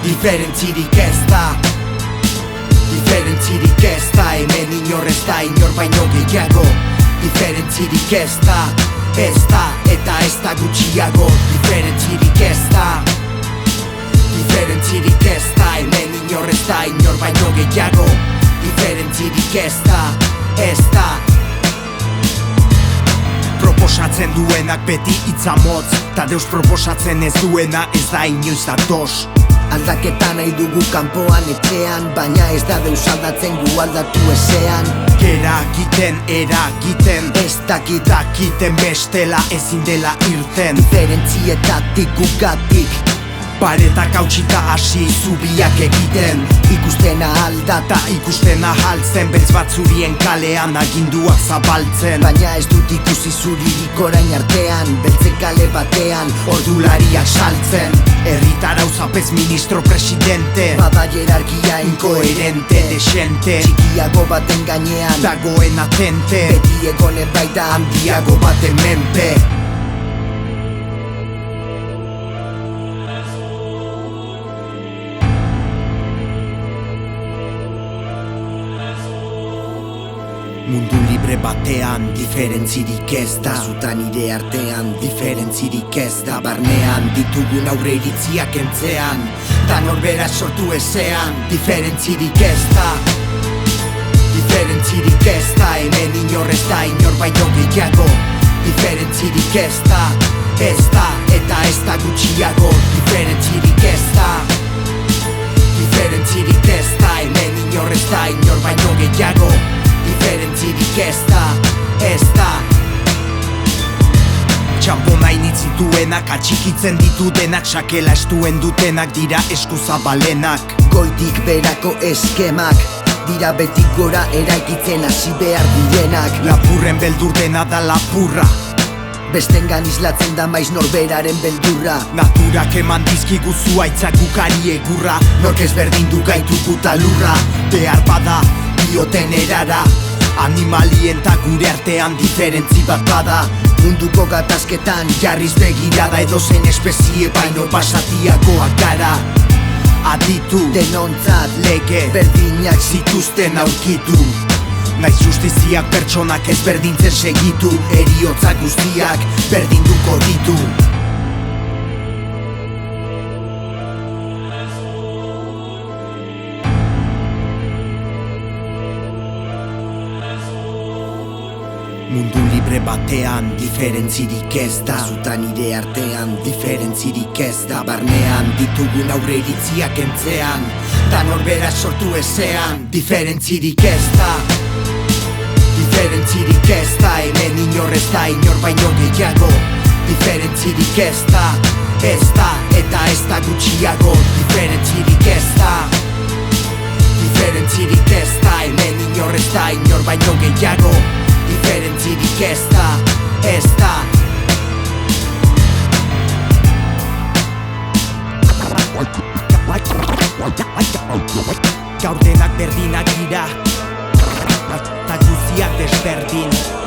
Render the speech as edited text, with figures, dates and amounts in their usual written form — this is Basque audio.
Diferentzirik ez da, diferentzirik ez da, hemen inor ez da, inor baino gehiago. Diferentzirik ez da, eta ez da gutxiago. Diferentzirik ez da, diferentzirik ez da, hemen inor ez da, inor baino gehiago. Diferentzirik ez da. Proposatzen duenak beti itzamotz, ta deus proposatzen ez duena ez da inoiz datoz. Aldaketa nahi dugu kanpoan etxean, baina ez da deus aldatzen gu aldatu ezean. Eragiten, ez dakiten bestela ezin dela irten. Diferentzietatik gugatik, paretak hautsita hasi zubiak egiten. ikusten ahaldata, ikusten ahaltzen, beltz batzurien kalean aginduak zabaltzen. baina ez dut ikusi zuririk orain artean, beltzen kale batean ordulariak saltzen. Herritar auzapez ministro presidente, bada jerarkia inkoherente, desente, txikiago baten gainean dagoen atente, beti egonen baita handiago baten menpe. Mundu libre batean diferentzirik ez da, zuta nire artean diferentzirik ez da. Barnean ditugun aurre iritziak entzean, ta norbera sortu ezean. Diferentzirik ez da, diferentzirik ez da, hemen inor ez da, inor baino gehiago. Diferentzirik ez da, eta ez da gutxiago. Diferentzirik ez da, diferentzirik ez da, hemen inor ez da, inor baino gehiago. Diferentzirik ez da. Txampona initzituenak, atxikitzen ditudenak, sakela estuen dutenak dira eskuzabalenak. Goitik berako eskemak, dira betik gora eraikitzen hasi behar direnak. Lapurren beldur dena da lapurra, bestengan islatzen da maiz norberaren beldurra. Naturak eman dizkigu zuaitzak gukari egurra, nork ezberdin du gaitugu talurra. Behar bada, dioten erara, animalien ta gure artean diferentzi bat bada. Munduko gatazketan jarriz begirada, edozen espezie baino pasatiakoak gara. Aditu, denontzat lege berdinak zituzten aurkitu. Naiz justiziak pertsonak ezberdintzen segitu, heriotzak guztiak berdinduko ditu. Mundu libre batean diferentzirik ez da, zuta nire artean diferentzirik ez da. Barnean ditugun aurre iritziak entzean, ta norbera sortu ezean. Diferentzirik ez da, diferentzirik ez da, hemen inor ez da, inor baino gehiago. Diferentzirik ez da, eta ez da gutxiago. Diferentzirik ez da, diferentzirik ez da, hemen inor ez da, inor baino gehiago. Diferentzirik ez da. Gaur denak berdinak dira, ta guztiak desberdin.